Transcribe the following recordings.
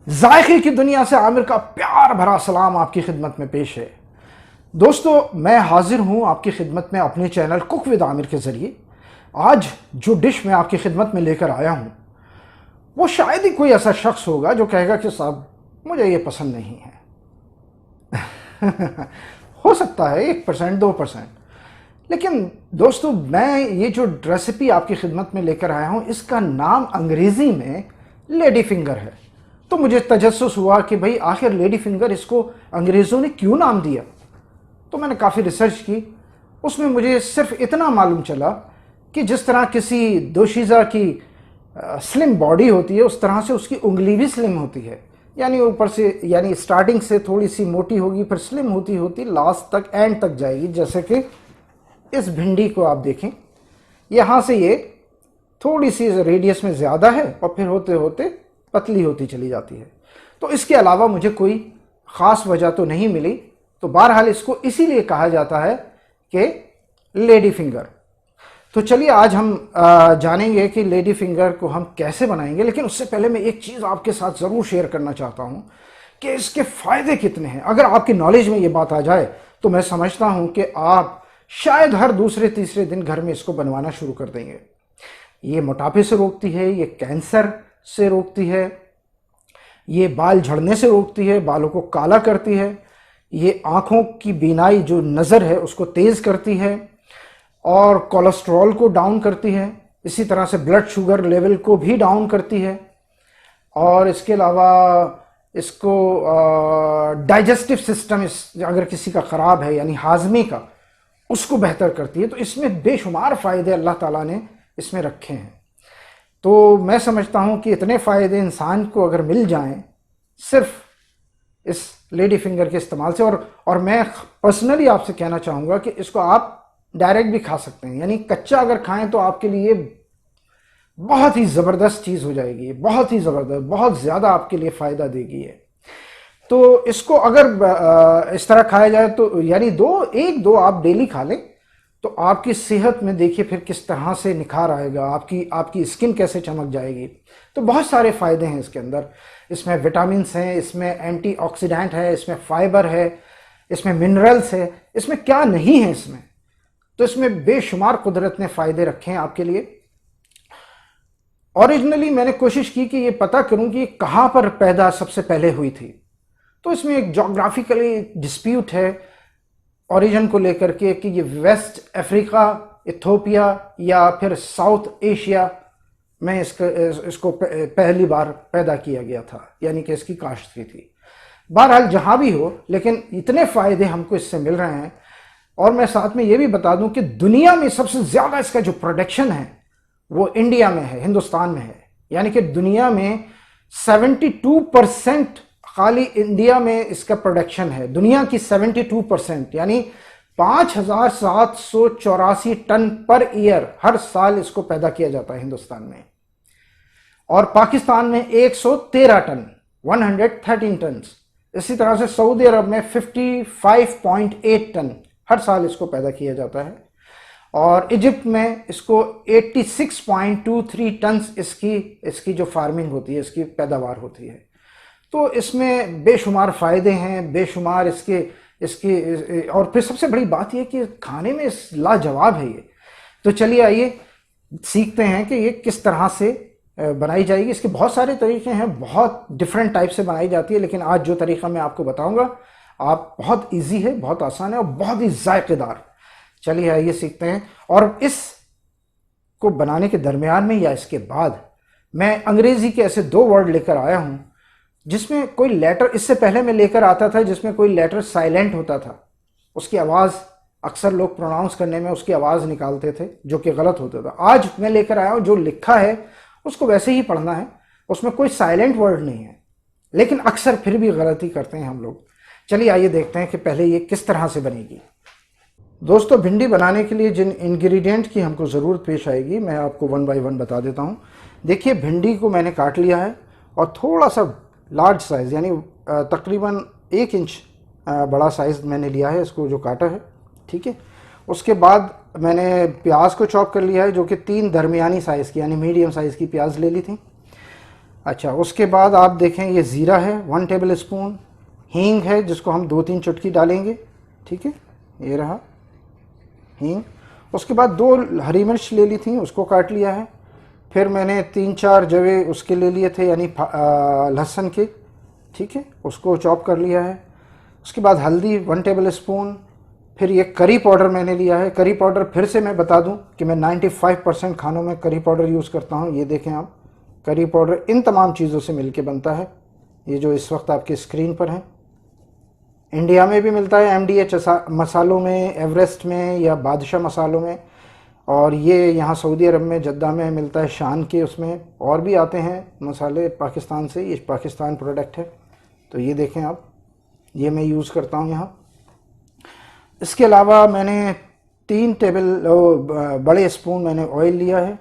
जायके की दुनिया से आमिर का प्यार भरा सलाम आपकी खिदमत में पेश है। दोस्तों, मैं हाजिर हूं आपकी खिदमत में अपने चैनल कुक विद आमिर के ज़रिए। आज जो डिश मैं आपकी खिदमत में लेकर आया हूं, वो शायद ही कोई ऐसा शख्स होगा जो कहेगा कि साहब मुझे ये पसंद नहीं है। हो सकता है 1% 2%, लेकिन दोस्तों मैं ये जो रेसिपी आपकी खिदमत में लेकर आया हूं, इसका नाम अंग्रेज़ी में लेडी फिंगर है। तो मुझे तजस्सुस हुआ कि भाई आखिर लेडी फिंगर इसको अंग्रेज़ों ने क्यों नाम दिया। तो मैंने काफ़ी रिसर्च की। उसमें मुझे सिर्फ इतना मालूम चला कि जिस तरह किसी दोशीज़ा की स्लिम बॉडी होती है, उस तरह से उसकी उंगली भी स्लिम होती है। यानी ऊपर से, यानी स्टार्टिंग से थोड़ी सी मोटी होगी, फिर स्लिम होती होती लास्ट तक, एंड तक जाएगी। जैसे कि इस भिंडी को आप देखें, यहाँ से ये थोड़ी सी रेडियस में ज़्यादा है और फिर होते होते पतली होती चली जाती है। तो इसके अलावा मुझे कोई ख़ास वजह तो नहीं मिली। तो बहरहाल इसको इसीलिए कहा जाता है कि लेडी फिंगर। तो चलिए आज हम जानेंगे कि लेडी फिंगर को हम कैसे बनाएंगे। लेकिन उससे पहले मैं एक चीज़ आपके साथ ज़रूर शेयर करना चाहता हूँ कि इसके फ़ायदे कितने हैं। अगर आपकी नॉलेज में ये बात आ जाए तो मैं समझता हूँ कि आप शायद हर दूसरे तीसरे दिन घर में इसको बनवाना शुरू कर देंगे। ये मोटापे से रोकती है, ये कैंसर से रोकती है, ये बाल झड़ने से रोकती है, बालों को काला करती है, ये आँखों की बीनाई जो नज़र है उसको तेज़ करती है और कोलेस्ट्रॉल को डाउन करती है। इसी तरह से ब्लड शुगर लेवल को भी डाउन करती है। और इसके अलावा इसको डाइजेस्टिव सिस्टम अगर किसी का ख़राब है, यानी हाजमे का, उसको बेहतर करती है। तो इसमें बेशुमार फ़ायदे अल्लाह ताला ने इसमें रखे हैं। तो मैं समझता हूँ कि इतने फ़ायदे इंसान को अगर मिल जाएं सिर्फ इस लेडी फिंगर के इस्तेमाल से, और मैं पर्सनली आपसे कहना चाहूँगा कि इसको आप डायरेक्ट भी खा सकते हैं। यानी कच्चा अगर खाएं तो आपके लिए बहुत ही ज़बरदस्त चीज़ हो जाएगी, बहुत ही ज़बरदस्त, बहुत ज़्यादा आपके लिए फ़ायदा देगी ये। तो इसको अगर इस तरह खाया जाए तो यानी एक दो आप डेली खा लें तो आपकी सेहत में देखिए फिर किस तरह से निखार आएगा, आपकी स्किन कैसे चमक जाएगी। तो बहुत सारे फ़ायदे हैं इसके अंदर। इसमें विटामिन्स हैं, इसमें एंटीऑक्सीडेंट है, इसमें फाइबर है, इसमें मिनरल्स है, इसमें क्या नहीं है इसमें। तो इसमें बेशुमार कुदरत ने फ़ायदे रखे हैं आपके लिए। ओरिजिनली मैंने कोशिश की कि ये पता करूं कि ये कहाँ पर पैदा सबसे पहले हुई थी। तो इसमें एक जोग्राफिकली डिस्प्यूट है ओरिजिन को लेकर के कि ये वेस्ट अफ्रीका, इथोपिया या फिर साउथ एशिया में इसको पहली बार पैदा किया गया था, यानी कि इसकी काश्त की थी। बहरहाल जहाँ भी हो, लेकिन इतने फ़ायदे हमको इससे मिल रहे हैं। और मैं साथ में ये भी बता दूं कि दुनिया में सबसे ज़्यादा इसका जो प्रोडक्शन है वो इंडिया में है, हिंदुस्तान में है। यानी कि दुनिया में 72% खाली इंडिया में इसका प्रोडक्शन है। दुनिया की 72%, यानी 5,784 टन पर ईयर हर साल इसको पैदा किया जाता है हिंदुस्तान में। और पाकिस्तान में 113 टन, 113 टन। इसी तरह से सऊदी अरब में 55.8 टन हर साल इसको पैदा किया जाता है। और इजिप्ट में इसको 86.23 टन इसकी जो फार्मिंग होती है, इसकी पैदावार होती है। तो इसमें बेशुमार फ़ायदे हैं, बेशुमार इसके और फिर सबसे बड़ी बात यह कि खाने में लाजवाब है ये। तो चलिए आइए सीखते हैं कि ये किस तरह से बनाई जाएगी। इसके बहुत सारे तरीके हैं, बहुत डिफरेंट टाइप से बनाई जाती है, लेकिन आज जो तरीका मैं आपको बताऊंगा आप बहुत इजी है, बहुत आसान है और बहुत ही जायकेदार। चलिए आइए सीखते हैं। और इस को बनाने के दरमियान में या इसके बाद मैं अंग्रेजी के ऐसे 2 वर्ड लेकर आया हूं जिसमें कोई लेटर, इससे पहले मैं लेकर आता था जिसमें कोई लेटर साइलेंट होता था, उसकी आवाज़ अक्सर लोग प्रोनाउंस करने में उसकी आवाज़ निकालते थे जो कि गलत होता था। आज मैं लेकर आया हूं जो लिखा है उसको वैसे ही पढ़ना है, उसमें कोई साइलेंट वर्ड नहीं है, लेकिन अक्सर फिर भी गलती करते हैं हम लोग। चलिए आइए देखते हैं कि पहले ये किस तरह से बनेगी। दोस्तों, भिंडी बनाने के लिए जिन इंग्रेडिएंट की हमको ज़रूरत पेश आएगी मैं आपको 1 बाय 1 बता देता हूँ। देखिए, भिंडी को मैंने काट लिया है और थोड़ा सा लार्ज साइज़, यानी तकरीबन 1 इंच बड़ा साइज़ मैंने लिया है इसको, जो काटा है, ठीक है। उसके बाद मैंने प्याज को चॉप कर लिया है, जो कि 3 दरमियानी साइज़ की, यानी मीडियम साइज़ की प्याज ले ली थी। अच्छा, उसके बाद आप देखें ये ज़ीरा है 1 टेबल स्पून, हींग है जिसको हम 2-3 चुटकी डालेंगे, ठीक है, ये रहा हींग। उसके बाद 2 हरी मिर्च ले ली थी, उसको काट लिया है। फिर मैंने 3-4 जवे उसके ले लिए थे, यानी लहसुन के, ठीक है, उसको चॉप कर लिया है। उसके बाद हल्दी 1 टेबल स्पून। फिर ये करी पाउडर मैंने लिया है। करी पाउडर फिर से मैं बता दूं कि मैं 95% खानों में करी पाउडर यूज़ करता हूं। ये देखें आप, करी पाउडर इन तमाम चीज़ों से मिलके बनता है, ये जो इस वक्त आपके स्क्रीन पर है। इंडिया में भी मिलता है MDH मसालों में, एवरेस्ट में या बादशाह मसालों में, और ये यहाँ सऊदी अरब में जद्दा में मिलता है शान के, उसमें और भी आते हैं मसाले पाकिस्तान से, ये पाकिस्तान प्रोडक्ट है। तो ये देखें आप, ये मैं यूज़ करता हूँ यहाँ। इसके अलावा मैंने 3 बड़े स्पून मैंने ऑयल लिया है।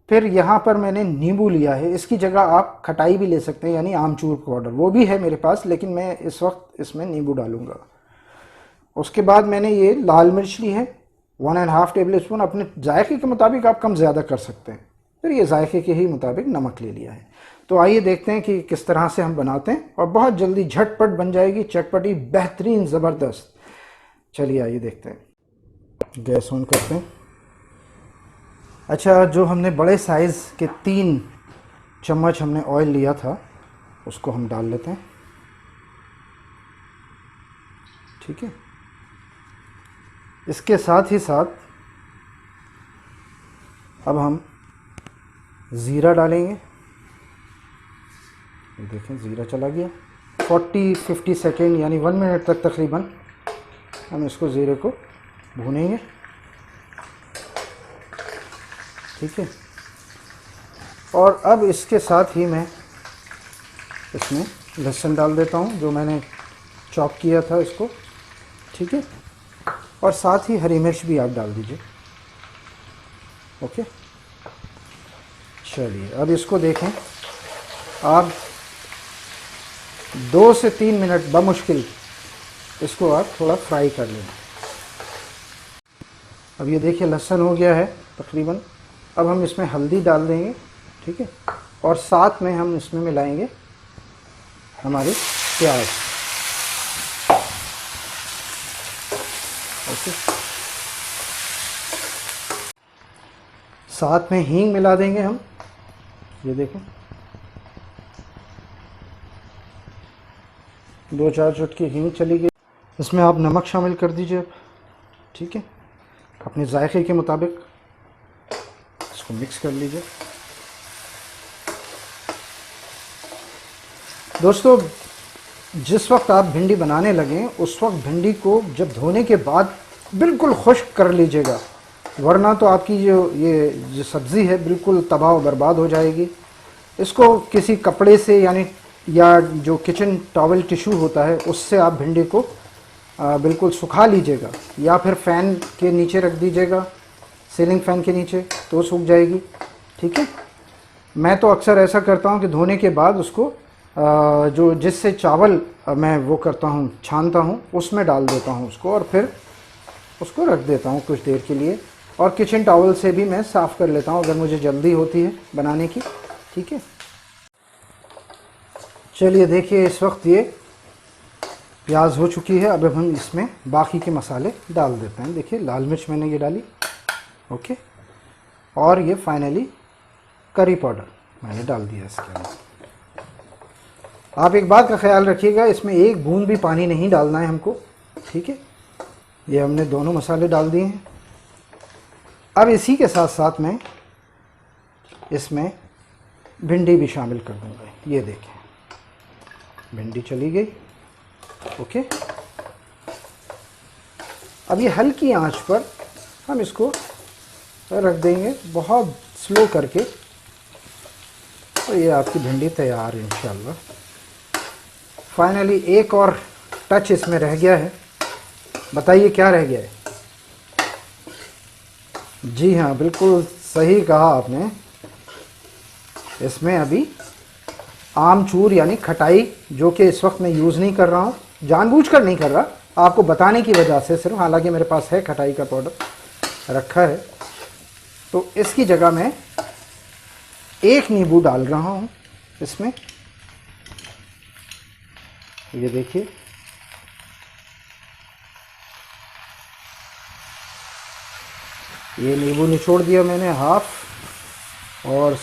फिर यहाँ पर मैंने नींबू लिया है, इसकी जगह आप खटाई भी ले सकते हैं, यानी आमचूर पाउडर, वो भी है मेरे पास, लेकिन मैं इस वक्त इसमें नींबू डालूंगा। उसके बाद मैंने ये लाल मिर्च ली है 1.5 टेबल स्पून, अपने जायके के मुताबिक आप कम ज़्यादा कर सकते हैं। फिर ये जायके के ही मुताबिक नमक ले लिया है। तो आइए देखते हैं कि किस तरह से हम बनाते हैं, और बहुत जल्दी झटपट बन जाएगी, चटपटी, बेहतरीन, ज़बरदस्त। चलिए आइए देखते हैं। गैस ऑन करते हैं। अच्छा, जो हमने बड़े साइज़ के 3 चम्मच हमने ऑयल लिया था, उसको हम डाल लेते हैं, ठीक है। इसके साथ ही साथ अब हम ज़ीरा डालेंगे। देखें ज़ीरा चला गया। 40-50 सेकेंड यानी 1 मिनट तक तकरीबन हम इसको ज़ीरे को भूनेंगे, ठीक है। और अब इसके साथ ही मैं इसमें लहसुन डाल देता हूँ, जो मैंने चॉप किया था इसको, ठीक है। और साथ ही हरी मिर्च भी आप डाल दीजिए, ओके। चलिए अब इसको देखें आप, 2 से 3 मिनट बमुश्किल इसको आप थोड़ा फ्राई कर लें। अब ये देखिए लहसुन हो गया है तकरीबन। अब हम इसमें हल्दी डाल देंगे, ठीक है, और साथ में हम इसमें मिलाएंगे हमारे प्याज, ओके। साथ में हींग मिला देंगे हम, ये देखें 2-4 चुटकी हींग चली गई। इसमें आप नमक शामिल कर दीजिए, ठीक है, अपने जायके के मुताबिक। इसको मिक्स कर लीजिए। दोस्तों, जिस वक्त आप भिंडी बनाने लगें उस वक्त भिंडी को जब धोने के बाद बिल्कुल खुश्क कर लीजिएगा, वरना तो आपकी जो सब्ज़ी है बिल्कुल तबाह व बर्बाद हो जाएगी। इसको किसी कपड़े से या जो किचन टॉवल टिश्यू होता है उससे आप भिंडी को बिल्कुल सुखा लीजिएगा, या फिर फ़ैन के नीचे रख दीजिएगा, सीलिंग फ़ैन के नीचे, तो सूख जाएगी, ठीक है। मैं तो अक्सर ऐसा करता हूँ कि धोने के बाद उसको जो जिससे चावल मैं वो करता हूँ, छानता हूँ, उसमें डाल देता हूँ उसको, और फिर उसको रख देता हूँ कुछ देर के लिए। और किचन टॉवल से भी मैं साफ़ कर लेता हूँ अगर मुझे जल्दी होती है बनाने की, ठीक है। चलिए देखिए, इस वक्त ये प्याज हो चुकी है। अब हम इसमें बाकी के मसाले डाल देते हैं। देखिए लाल मिर्च मैंने ये डाली, ओके, और ये फाइनली करी पाउडर मैंने डाल दिया इसके अंदर। आप एक बात का ख्याल रखिएगा, इसमें एक बूंद भी पानी नहीं डालना है हमको, ठीक है। ये हमने दोनों मसाले डाल दिए हैं। अब इसी के साथ साथ मैं इसमें भिंडी भी शामिल कर दूंगा। ये देखें भिंडी चली गई, ओके। अब ये हल्की आंच पर हम इसको रख देंगे, बहुत स्लो करके, तो ये आपकी भिंडी तैयार है इंशाल्लाह। फाइनली एक और टच इसमें रह गया है। बताइए क्या रह गया है? जी हाँ, बिल्कुल सही कहा आपने। इसमें अभी आमचूर यानी खटाई, जो कि इस वक्त मैं यूज़ नहीं कर रहा हूँ, जानबूझकर नहीं कर रहा, आपको बताने की वजह से सिर्फ, हालांकि मेरे पास है खटाई का पाउडर रखा है। तो इसकी जगह मैं 1 नींबू डाल रहा हूँ, इसमें, ये देखिए। ये नींबू निचोड़ दिया मैंने हाफ, और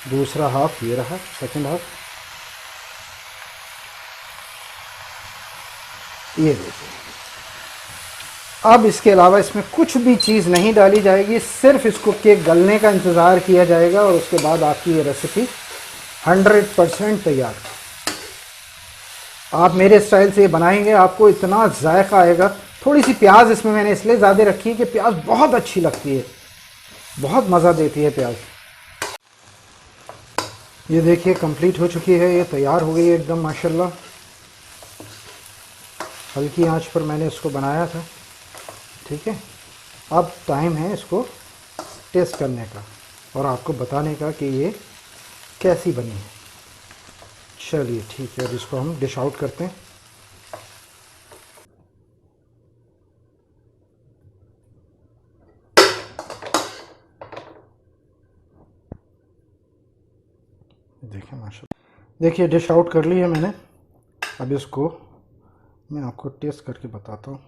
दूसरा हाफ ये रहा, सेकंड हाफ। ये देखिए। अब इसके अलावा इसमें कुछ भी चीज़ नहीं डाली जाएगी, सिर्फ इसको केक गलने का इंतज़ार किया जाएगा और उसके बाद आपकी ये रेसिपी 100% तैयार। आप मेरे स्टाइल से ये बनाएंगे, आपको इतना जायका आएगा। थोड़ी सी प्याज इसमें मैंने इसलिए ज़्यादा रखी है कि प्याज बहुत अच्छी लगती है, बहुत मज़ा देती है प्याज। ये देखिए कंप्लीट हो चुकी है, ये तैयार हो गई है एकदम माशाल्लाह। हल्की आंच पर मैंने इसको बनाया था, ठीक है। अब टाइम है इसको टेस्ट करने का और आपको बताने का कि ये कैसी बनी है। चलिए ठीक है, अब इसको हम डिश आउट करते हैं। देखिए माशाल्लाह, देखिए डिश आउट कर ली है मैंने। अब इसको मैं आपको टेस्ट करके बताता हूँ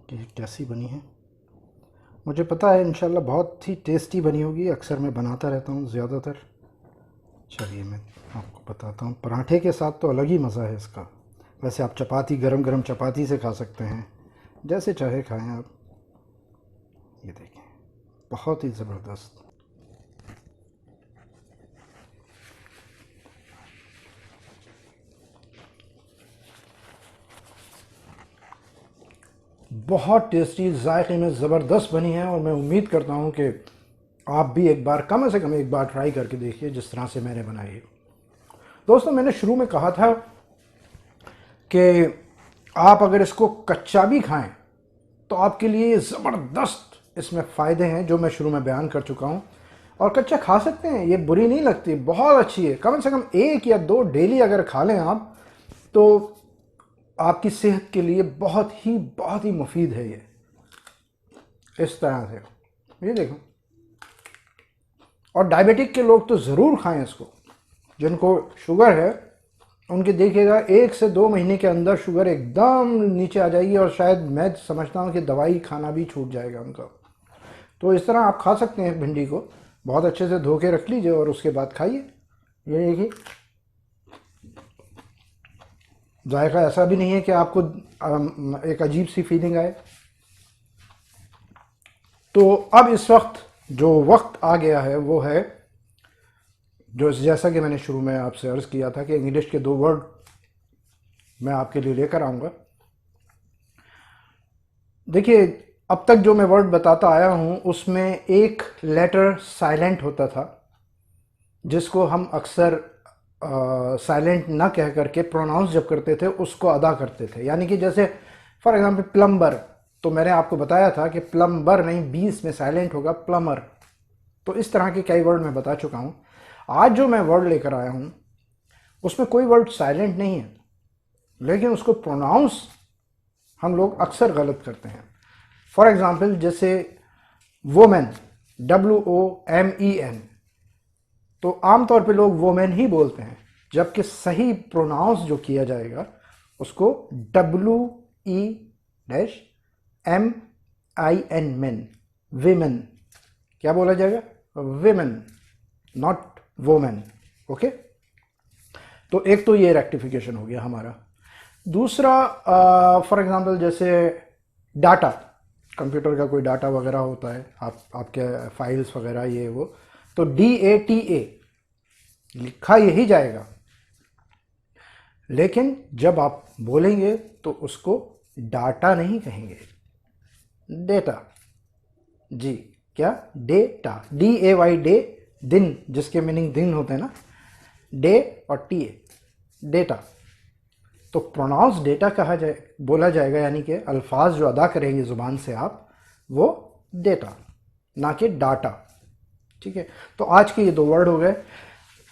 कि कैसी बनी है। मुझे पता है इंशाल्लाह बहुत ही टेस्टी बनी होगी, अक्सर मैं बनाता रहता हूँ ज़्यादातर। चलिए मैं आपको बताता हूँ। पराठे के साथ तो अलग ही मज़ा है इसका। वैसे आप चपाती, गरम गरम चपाती से खा सकते हैं, जैसे चाहे खाएं आप। ये देखें, बहुत ही ज़बरदस्त। बहुत टेस्टी, जायके में ज़बरदस्त बनी है और मैं उम्मीद करता हूँ कि आप भी एक बार, कम से कम एक बार ट्राई करके देखिए जिस तरह से मैंने बनाई है। दोस्तों, मैंने शुरू में कहा था कि आप अगर इसको कच्चा भी खाएं तो आपके लिए ज़बरदस्त इसमें फ़ायदे हैं जो मैं शुरू में बयान कर चुका हूँ। और कच्चा खा सकते हैं, ये बुरी नहीं लगती, बहुत अच्छी है। कम से कम 1 या 2 डेली अगर खा लें आप, तो आपकी सेहत के लिए बहुत ही मुफीद है ये। इस तरह से ये देखो। और डायबिटिक के लोग तो ज़रूर खाएं इसको। जिनको शुगर है उनके देखिएगा 1 से 2 महीने के अंदर शुगर एकदम नीचे आ जाएगी और शायद मैं समझता हूँ कि दवाई खाना भी छूट जाएगा उनका। तो इस तरह आप खा सकते हैं भिंडी को, बहुत अच्छे से धो के रख लीजिए और उसके बाद खाइए। ये देखिए, जायका ऐसा भी नहीं है कि आपको एक अजीब सी फीलिंग आए। तो अब इस वक्त जो वक्त आ गया है वो है, जो जैसा कि मैंने शुरू में आपसे अर्ज़ किया था कि इंग्लिश के 2 वर्ड मैं आपके लिए लेकर आऊँगा। देखिए, अब तक जो मैं वर्ड बताता आया हूँ उसमें एक लेटर साइलेंट होता था, जिसको हम अक्सर साइलेंट ना कह करके प्रोनाउंस जब करते थे उसको अदा करते थे। यानी कि जैसे फॉर एग्जांपल प्लम्बर, तो मैंने आपको बताया था कि प्लम्बर नहीं, 20 में साइलेंट होगा प्लमर। तो इस तरह के कई वर्ड मैं बता चुका हूँ। आज जो मैं वर्ड लेकर आया हूँ उसमें कोई वर्ड साइलेंट नहीं है, लेकिन उसको प्रोनाउंस हम लोग अक्सर गलत करते हैं। फॉर एग्जांपल जैसे वोमेन, WOMEN, तो आमतौर पे लोग वोमेन ही बोलते हैं, जबकि सही प्रोनाउंस जो किया जाएगा उसको WEMIN, मेन, विमेन, क्या बोला जाएगा? Women, not women. ओके, तो एक तो ये रेक्टिफिकेशन हो गया हमारा। दूसरा, फॉर एग्जांपल जैसे डाटा, कंप्यूटर का कोई डाटा वगैरह होता है, आपके फाइल्स वगैरह ये वो, तो DATA लिखा यही जाएगा, लेकिन जब आप बोलेंगे तो उसको डाटा नहीं कहेंगे, डेटा। जी, क्या? डेटा, DAY, डे, दिन, जिसके मीनिंग दिन होते हैं ना, डे और TA, डेटा। तो प्रोनाउंस डेटा कहा जाए, बोला जाएगा, यानी कि अल्फाज जो अदा करेंगे ज़ुबान से आप, वो डेटा, ना कि डाटा। ठीक है, तो आज के ये 2 वर्ड हो गए।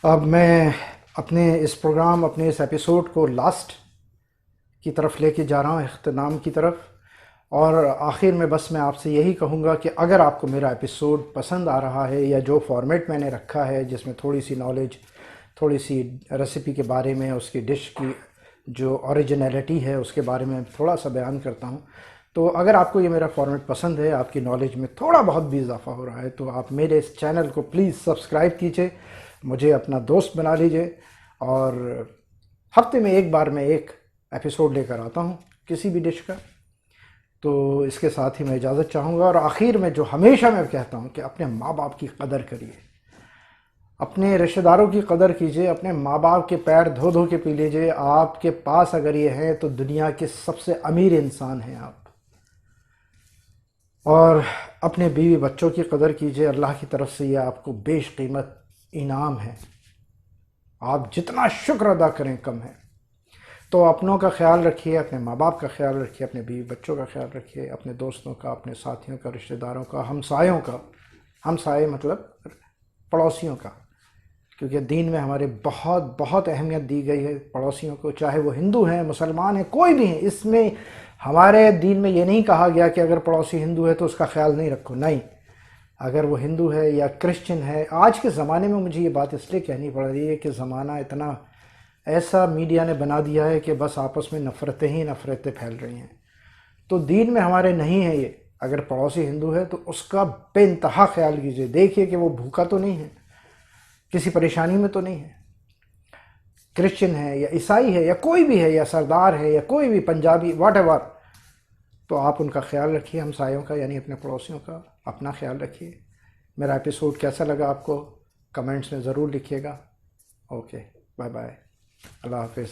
अब मैं अपने इस प्रोग्राम, अपने इस एपिसोड को लास्ट की तरफ लेके जा रहा हूँ, इख्तिताम की तरफ। और आखिर में बस मैं आपसे यही कहूँगा कि अगर आपको मेरा एपिसोड पसंद आ रहा है, या जो फॉर्मेट मैंने रखा है जिसमें थोड़ी सी नॉलेज थोड़ी सी रेसिपी के बारे में, उसकी डिश की जो ओरिजिनलिटी है उसके बारे में थोड़ा सा बयान करता हूँ। तो अगर आपको ये मेरा फॉर्मेट पसंद है, आपकी नॉलेज में थोड़ा बहुत भी इजाफा हो रहा है, तो आप मेरे इस चैनल को प्लीज़ सब्सक्राइब कीजिए, मुझे अपना दोस्त बना लीजिए। और हफ्ते में एक बार मैं एक एपिसोड लेकर आता हूँ किसी भी डिश का। तो इसके साथ ही मैं इजाज़त चाहूँगा, और आखिर में जो हमेशा मैं कहता हूँ कि अपने माँ बाप की कदर करिए, अपने रिश्तेदारों की कदर कीजिए, अपने माँ बाप के पैर धो धो के पी लीजिए। आपके पास अगर ये हैं तो दुनिया के सबसे अमीर इंसान हैं आप। और अपने बीवी बच्चों की कदर कीजिए, अल्लाह की तरफ से ये आपको बेशकीमत इनाम है, आप जितना शुक्र अदा करें कम है। तो अपनों का ख्याल रखिए, अपने माँ बाप का ख्याल रखिए, अपने बीवी बच्चों का ख्याल रखिए, अपने दोस्तों का, अपने साथियों का, रिश्तेदारों का, हमसायों का। हमसाए मतलब पड़ोसियों का, क्योंकि दीन में हमारे बहुत बहुत अहमियत दी गई है पड़ोसियों को, चाहे वो हिंदू हैं, मुसलमान हैं, कोई भी है। इसमें हमारे दीन में ये नहीं कहा गया कि अगर पड़ोसी हिंदू है तो उसका ख्याल नहीं रखो, नहीं। अगर वो हिंदू है या क्रिश्चियन है, आज के ज़माने में मुझे ये बात इसलिए कहनी पड़ रही है कि ज़माना इतना ऐसा मीडिया ने बना दिया है कि बस आपस में नफ़रतें ही नफ़रतें फैल रही हैं। तो दीन में हमारे नहीं है ये। अगर पड़ोसी हिंदू है तो उसका बेइंतहा ख्याल कीजिए, देखिए कि वो भूखा तो नहीं है, किसी परेशानी में तो नहीं है। क्रिश्चियन है या ईसाई है या कोई भी है, या सरदार है या कोई भी पंजाबी, वॉट एवर, तो आप उनका ख्याल रखिए, हमसायों का यानी अपने पड़ोसियों का अपना ख्याल रखिए। मेरा एपिसोड कैसा लगा आपको कमेंट्स में ज़रूर लिखिएगा। ओके, बाय बाय, अल्लाह हाफिज़।